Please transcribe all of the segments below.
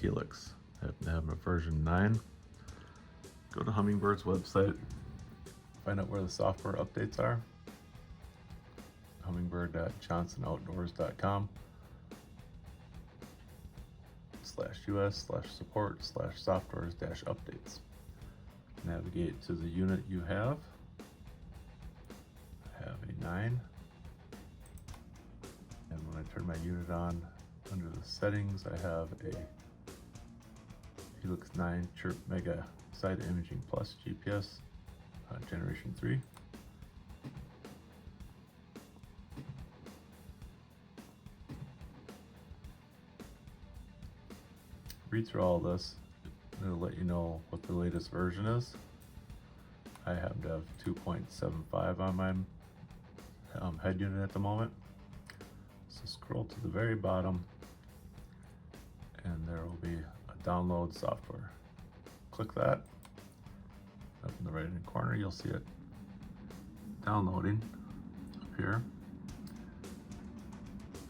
Helix. I happen to have a version 9. Go to Hummingbird's website, find out where the software updates are. Humminbird.johnsonoutdoors.com/us/support/softwares-updates. Navigate to the unit you have. I have a 9. And when I turn my unit on, under the settings, I have a Helix 9 CHIRP Mega Side Imaging Plus GPS Generation 3. Read through all this. It'll let you know what the latest version is. I happen to have 2.75 on my head unit at the moment. So scroll to the very bottom and there will be a download software. Click that. Up in the right hand corner you'll see it downloading up here.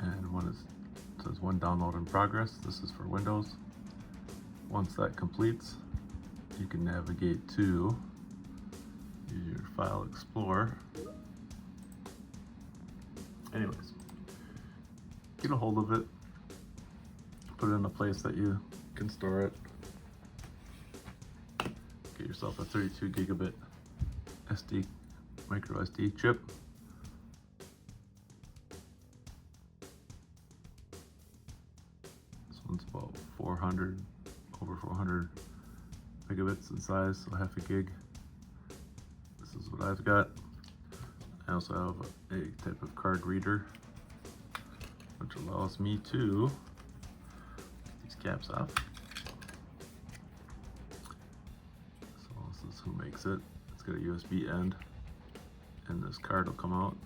And when it says one download in progress, this is for Windows. Once that completes, you can navigate to your File Explorer. Anyways, get a hold of it, put it in a place that you can store it. Get yourself a 32 gigabit MicroSD chip. This one's about over 400 megabits in size, so half a gig. This is what I've got. I also have a type of card reader, which allows me to get these caps off. So this is who makes it. It's got a USB end, and this card will come out.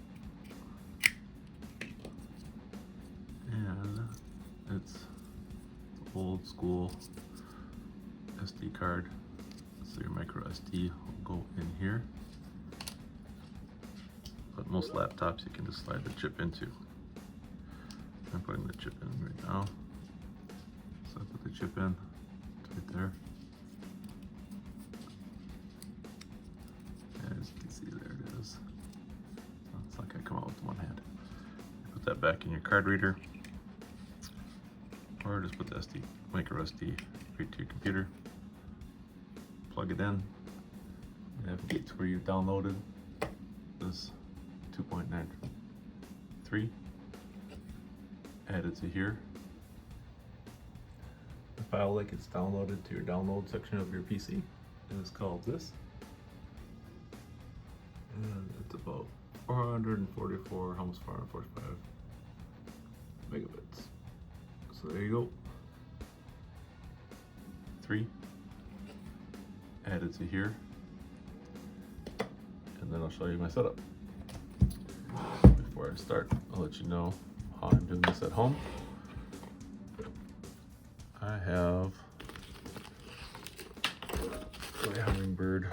And it's old school SD card. So your MicroSD will go in here. But most laptops you can just slide the chip into. I'm putting the chip in right now. So I put the chip in, it's right there. And as you can see, there it is. It's like I come out with one hand. Put that back in your card reader. Or just put the MicroSD right to your computer. Plug it in. Navigate to where you downloaded this 2.93. Add it to here. The file link is downloaded to your download section of your PC. And it's called this. And it's about 444, almost 445 megabits. So there you go. 3. Add it to here. And then I'll show you my setup. Before I start, I'll let you know how I'm doing this at home. I have a Humminbird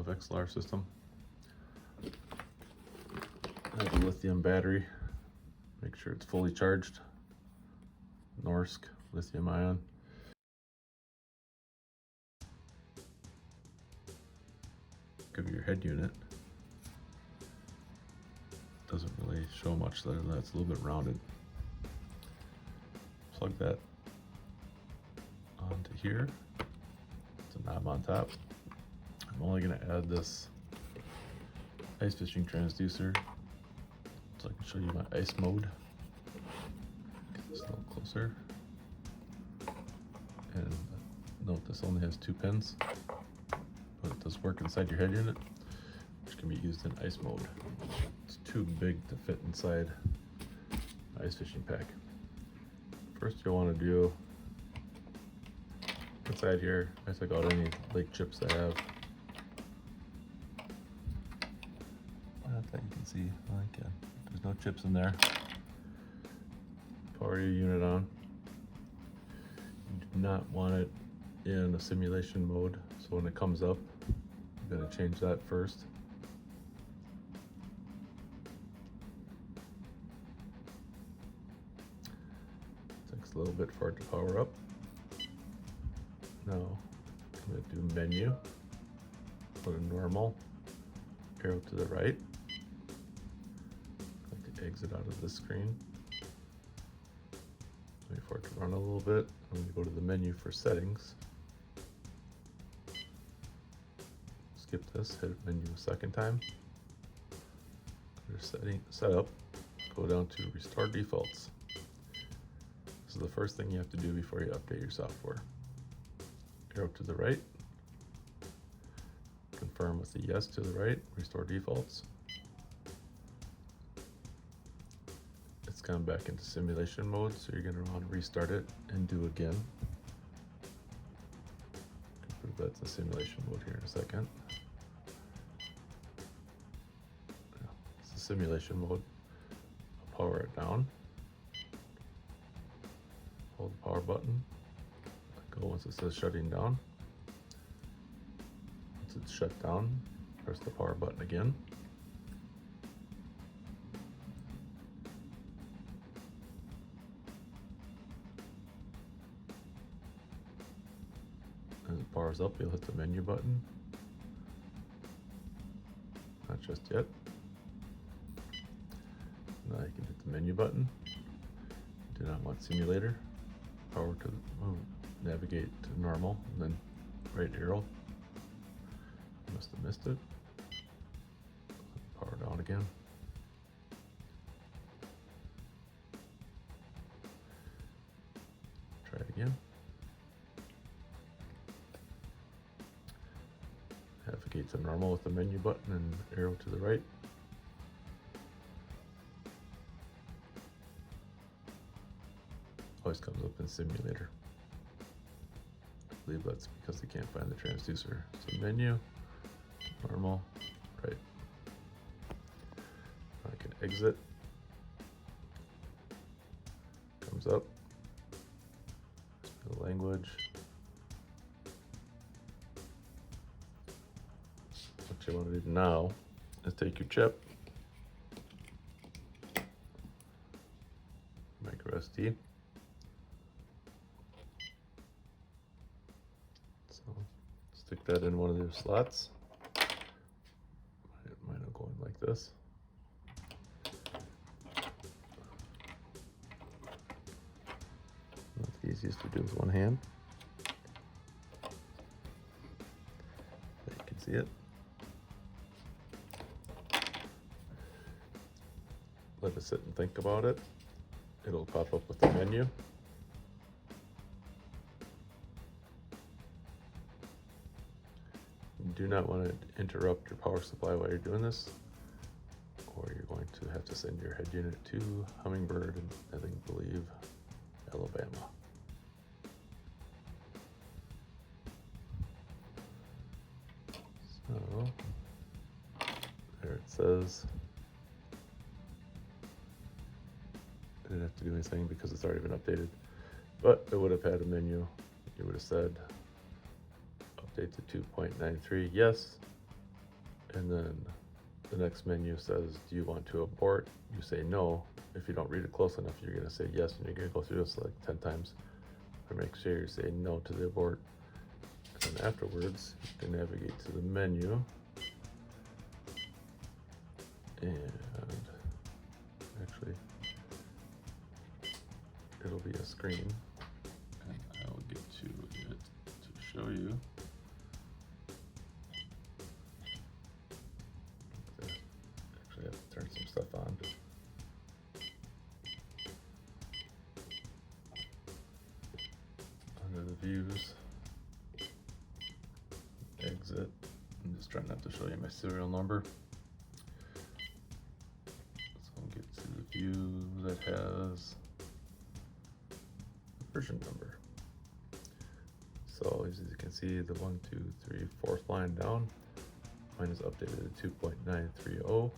XLR system. I have a lithium battery. Make sure it's fully charged. Norsk lithium ion. Give your head unit. Doesn't really show much there. That's a little bit rounded. Plug that onto here. It's a knob on top. I'm only going to add this ice fishing transducer so I can show you my ice mode. Get this a little closer. And note this only has 2 pins, but it does work inside your head unit, which can be used in ice mode. It's too big to fit inside my ice fishing pack. First you'll want to do, inside here, I took out any lake chips I have. Not that you can see, there's no chips in there. Power your unit on. You do not want it in a simulation mode, so when it comes up, you're going to change that first. a little bit for it to power up. Now I'm going to do menu, put a normal, arrow to the right. I like to exit out of this screen. Wait for it to run a little bit. I'm going to go to the menu for settings. Skip this, hit menu a second time. Go to setup, go down to restore defaults. This is the first thing you have to do before you update your software. Arrow to the right, confirm with the yes to the right, restore defaults. It's gone back into simulation mode, so you're going to want to restart it and do again. Prove that's the simulation mode here in a second. It's the simulation mode. I'll power it down. Hold the power button. Let go once it says shutting down. Once it's shut down, press the power button again. As it powers up, you'll hit the menu button. Not just yet. Now you can hit the menu button. Do not want simulator. Power to navigate to normal, and then right arrow. Must have missed it. Power down again. Try it again. Navigate to normal with the menu button and arrow to the right. Always comes up in simulator. I believe that's because they can't find the transducer. So menu, normal, right. I can exit. Comes up. The language. What you want to do now is take your chip, MicroSD. So stick that in one of those slots. Mine will go in like this. That's the easiest to do with one hand. There you can see it. Let it sit and think about it. It'll pop up with the menu. You do not want to interrupt your power supply while you're doing this, or you're going to have to send your head unit to Humminbird in, I believe, Alabama. So, there it says. I didn't have to do anything because it's already been updated, but it would have had a menu. You would have said update to 2.93, yes, and then the next menu says, do you want to abort? You say no. If you don't read it close enough, you're going to say yes, and you're going to go through this like 10 times to make sure you say no to the abort. And then afterwards, you can navigate to the menu, and actually it'll be a screen, and I will get to it to show you. Actually, I have to turn some stuff on. Under the views, exit. I'm just trying not to show you my serial number. So I'll get to the view that has version number. So as you can see, the 1, 2, 3, 4th line down, mine is updated to 2.930.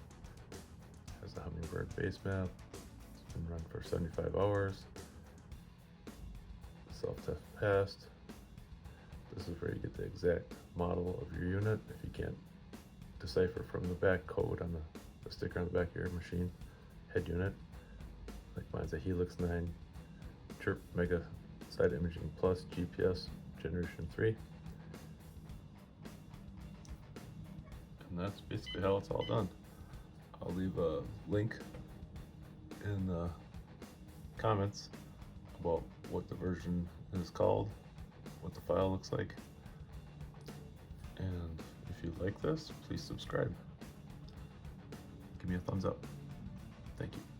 Has the Humminbird base map. It's been run for 75 hours. Self-test passed. This is where you get the exact model of your unit if you can't decipher from the back code on the sticker on the back of your machine. Head unit, like mine's a Helix 9 CHIRP Mega Side Imaging Plus GPS Generation 3. And that's basically how it's all done. I'll leave a link in the comments about what the version is called, what the file looks like. And if you like this, please subscribe. Give me a thumbs up. Thank you.